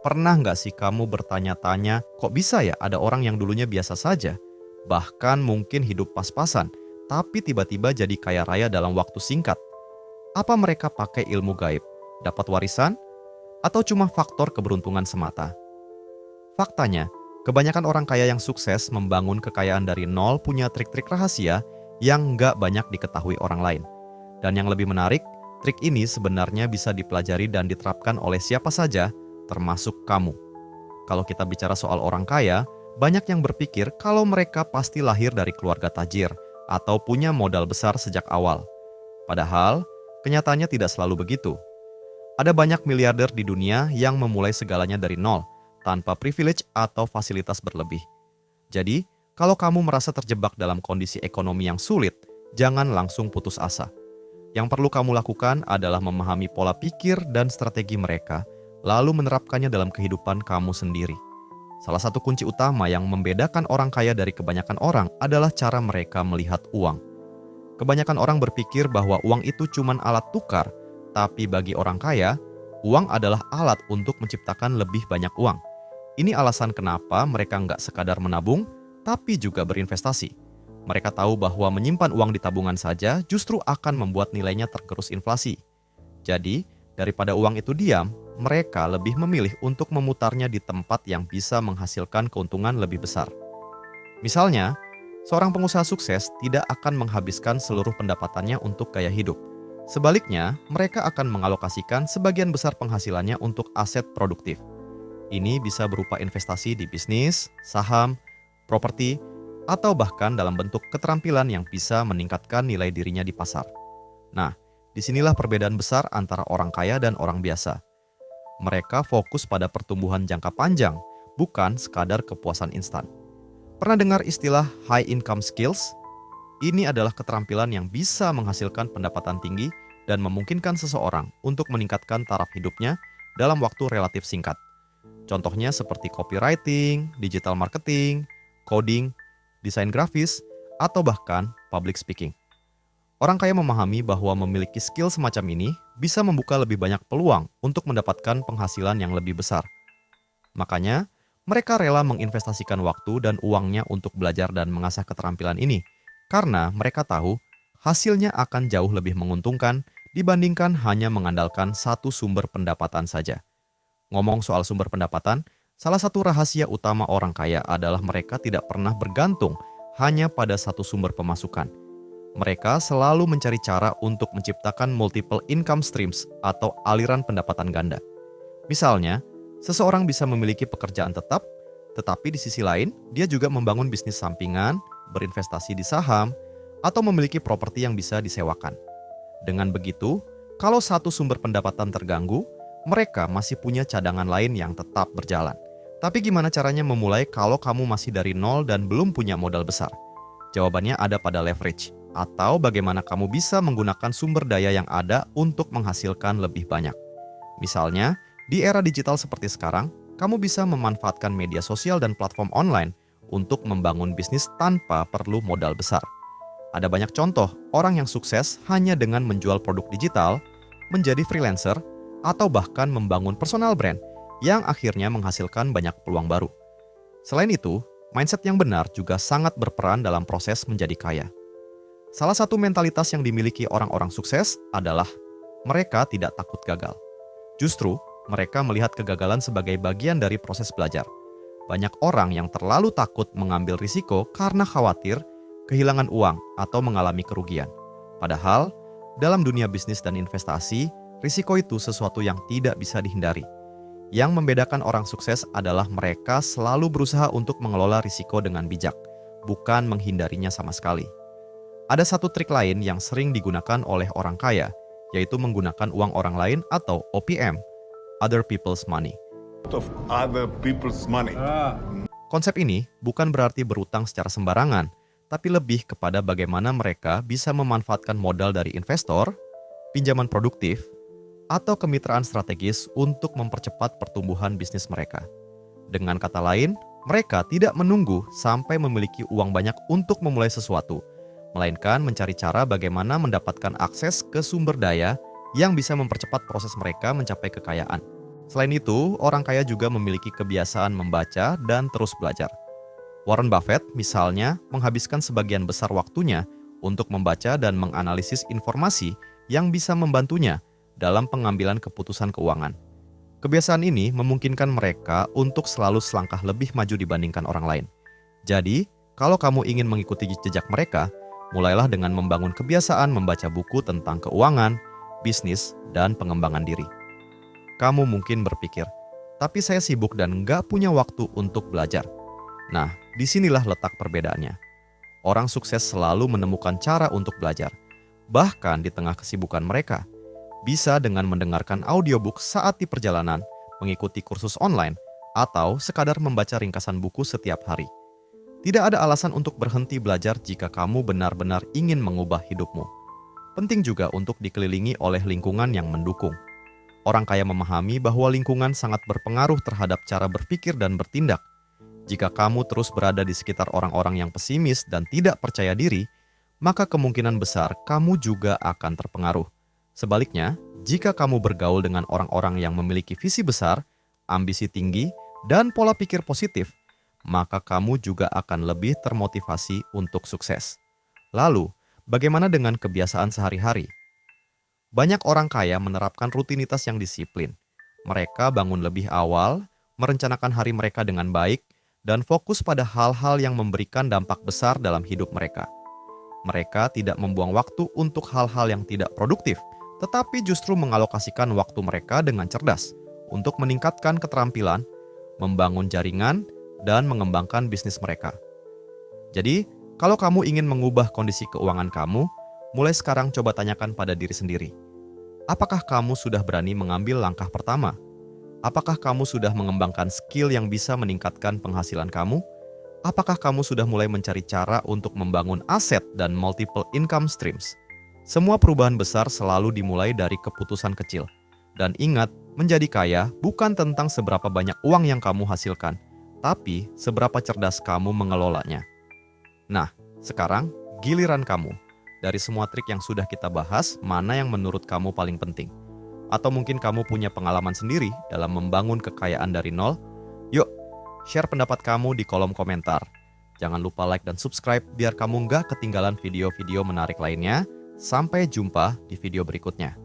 Pernah nggak sih kamu bertanya-tanya, kok bisa ya ada orang yang dulunya biasa saja, bahkan mungkin hidup pas-pasan, tapi tiba-tiba jadi kaya raya dalam waktu singkat? Apa mereka pakai ilmu gaib, dapat warisan, atau cuma faktor keberuntungan semata? Faktanya, kebanyakan orang kaya yang sukses membangun kekayaan dari nol punya trik-trik rahasia yang nggak banyak diketahui orang lain. Dan yang lebih menarik, trik ini sebenarnya bisa dipelajari dan diterapkan oleh siapa saja, termasuk kamu. Kalau kita bicara soal orang kaya, banyak yang berpikir kalau mereka pasti lahir dari keluarga tajir atau punya modal besar sejak awal. Padahal, kenyataannya tidak selalu begitu. Ada banyak miliarder di dunia yang memulai segalanya dari nol, tanpa privilege atau fasilitas berlebih. Jadi, kalau kamu merasa terjebak dalam kondisi ekonomi yang sulit, jangan langsung putus asa. Yang perlu kamu lakukan adalah memahami pola pikir dan strategi mereka, lalu menerapkannya dalam kehidupan kamu sendiri. Salah satu kunci utama yang membedakan orang kaya dari kebanyakan orang adalah cara mereka melihat uang. Kebanyakan orang berpikir bahwa uang itu cuma alat tukar, tapi bagi orang kaya, uang adalah alat untuk menciptakan lebih banyak uang. Ini alasan kenapa mereka nggak sekadar menabung, tapi juga berinvestasi. Mereka tahu bahwa menyimpan uang di tabungan saja justru akan membuat nilainya tergerus inflasi. Jadi, daripada uang itu diam, mereka lebih memilih untuk memutarnya di tempat yang bisa menghasilkan keuntungan lebih besar. Misalnya, seorang pengusaha sukses tidak akan menghabiskan seluruh pendapatannya untuk gaya hidup. Sebaliknya, mereka akan mengalokasikan sebagian besar penghasilannya untuk aset produktif. Ini bisa berupa investasi di bisnis, saham, properti, atau bahkan dalam bentuk keterampilan yang bisa meningkatkan nilai dirinya di pasar. Nah, disinilah perbedaan besar antara orang kaya dan orang biasa. Mereka fokus pada pertumbuhan jangka panjang, bukan sekadar kepuasan instan. Pernah dengar istilah high income skills? Ini adalah keterampilan yang bisa menghasilkan pendapatan tinggi dan memungkinkan seseorang untuk meningkatkan taraf hidupnya dalam waktu relatif singkat. Contohnya seperti copywriting, digital marketing, coding, desain grafis, atau bahkan public speaking. Orang kaya memahami bahwa memiliki skill semacam ini bisa membuka lebih banyak peluang untuk mendapatkan penghasilan yang lebih besar. Makanya, mereka rela menginvestasikan waktu dan uangnya untuk belajar dan mengasah keterampilan ini, karena mereka tahu hasilnya akan jauh lebih menguntungkan dibandingkan hanya mengandalkan satu sumber pendapatan saja. Ngomong soal sumber pendapatan, salah satu rahasia utama orang kaya adalah mereka tidak pernah bergantung hanya pada satu sumber pemasukan. Mereka selalu mencari cara untuk menciptakan multiple income streams atau aliran pendapatan ganda. Misalnya, seseorang bisa memiliki pekerjaan tetap, tetapi di sisi lain, dia juga membangun bisnis sampingan, berinvestasi di saham, atau memiliki properti yang bisa disewakan. Dengan begitu, kalau satu sumber pendapatan terganggu, mereka masih punya cadangan lain yang tetap berjalan. Tapi gimana caranya memulai kalau kamu masih dari nol dan belum punya modal besar? Jawabannya ada pada leverage, atau bagaimana kamu bisa menggunakan sumber daya yang ada untuk menghasilkan lebih banyak. Misalnya, di era digital seperti sekarang, kamu bisa memanfaatkan media sosial dan platform online untuk membangun bisnis tanpa perlu modal besar. Ada banyak contoh orang yang sukses hanya dengan menjual produk digital, menjadi freelancer, atau bahkan membangun personal brand yang akhirnya menghasilkan banyak peluang baru. Selain itu, mindset yang benar juga sangat berperan dalam proses menjadi kaya. Salah satu mentalitas yang dimiliki orang-orang sukses adalah mereka tidak takut gagal. Justru, mereka melihat kegagalan sebagai bagian dari proses belajar. Banyak orang yang terlalu takut mengambil risiko karena khawatir kehilangan uang atau mengalami kerugian. Padahal, dalam dunia bisnis dan investasi, risiko itu sesuatu yang tidak bisa dihindari. Yang membedakan orang sukses adalah mereka selalu berusaha untuk mengelola risiko dengan bijak, bukan menghindarinya sama sekali. Ada satu trik lain yang sering digunakan oleh orang kaya, yaitu menggunakan uang orang lain atau OPM, Other People's Money. Of other people's money. Konsep ini bukan berarti berutang secara sembarangan, tapi lebih kepada bagaimana mereka bisa memanfaatkan modal dari investor, pinjaman produktif, atau kemitraan strategis untuk mempercepat pertumbuhan bisnis mereka. Dengan kata lain, mereka tidak menunggu sampai memiliki uang banyak untuk memulai sesuatu, melainkan mencari cara bagaimana mendapatkan akses ke sumber daya yang bisa mempercepat proses mereka mencapai kekayaan. Selain itu, orang kaya juga memiliki kebiasaan membaca dan terus belajar. Warren Buffett misalnya menghabiskan sebagian besar waktunya untuk membaca dan menganalisis informasi yang bisa membantunya dalam pengambilan keputusan keuangan. Kebiasaan ini memungkinkan mereka untuk selalu selangkah lebih maju dibandingkan orang lain. Jadi, kalau kamu ingin mengikuti jejak mereka, mulailah dengan membangun kebiasaan membaca buku tentang keuangan, bisnis, dan pengembangan diri. Kamu mungkin berpikir, tapi saya sibuk dan nggak punya waktu untuk belajar. Nah, disinilah letak perbedaannya. Orang sukses selalu menemukan cara untuk belajar, bahkan di tengah kesibukan mereka. Bisa dengan mendengarkan audiobook saat di perjalanan, mengikuti kursus online, atau sekadar membaca ringkasan buku setiap hari. Tidak ada alasan untuk berhenti belajar jika kamu benar-benar ingin mengubah hidupmu. Penting juga untuk dikelilingi oleh lingkungan yang mendukung. Orang kaya memahami bahwa lingkungan sangat berpengaruh terhadap cara berpikir dan bertindak. Jika kamu terus berada di sekitar orang-orang yang pesimis dan tidak percaya diri, maka kemungkinan besar kamu juga akan terpengaruh. Sebaliknya, jika kamu bergaul dengan orang-orang yang memiliki visi besar, ambisi tinggi, dan pola pikir positif, maka kamu juga akan lebih termotivasi untuk sukses. Lalu, bagaimana dengan kebiasaan sehari-hari? Banyak orang kaya menerapkan rutinitas yang disiplin. Mereka bangun lebih awal, merencanakan hari mereka dengan baik, dan fokus pada hal-hal yang memberikan dampak besar dalam hidup mereka. Mereka tidak membuang waktu untuk hal-hal yang tidak produktif, tetapi justru mengalokasikan waktu mereka dengan cerdas untuk meningkatkan keterampilan, membangun jaringan, dan mengembangkan bisnis mereka. Jadi, kalau kamu ingin mengubah kondisi keuangan kamu, mulai sekarang coba tanyakan pada diri sendiri. Apakah kamu sudah berani mengambil langkah pertama? Apakah kamu sudah mengembangkan skill yang bisa meningkatkan penghasilan kamu? Apakah kamu sudah mulai mencari cara untuk membangun aset dan multiple income streams? Semua perubahan besar selalu dimulai dari keputusan kecil. Dan ingat, menjadi kaya bukan tentang seberapa banyak uang yang kamu hasilkan, tapi seberapa cerdas kamu mengelolanya. Nah, sekarang giliran kamu. Dari semua trik yang sudah kita bahas, mana yang menurut kamu paling penting? Atau mungkin kamu punya pengalaman sendiri dalam membangun kekayaan dari nol? Yuk, share pendapat kamu di kolom komentar. Jangan lupa like dan subscribe biar kamu nggak ketinggalan video-video menarik lainnya. Sampai jumpa di video berikutnya.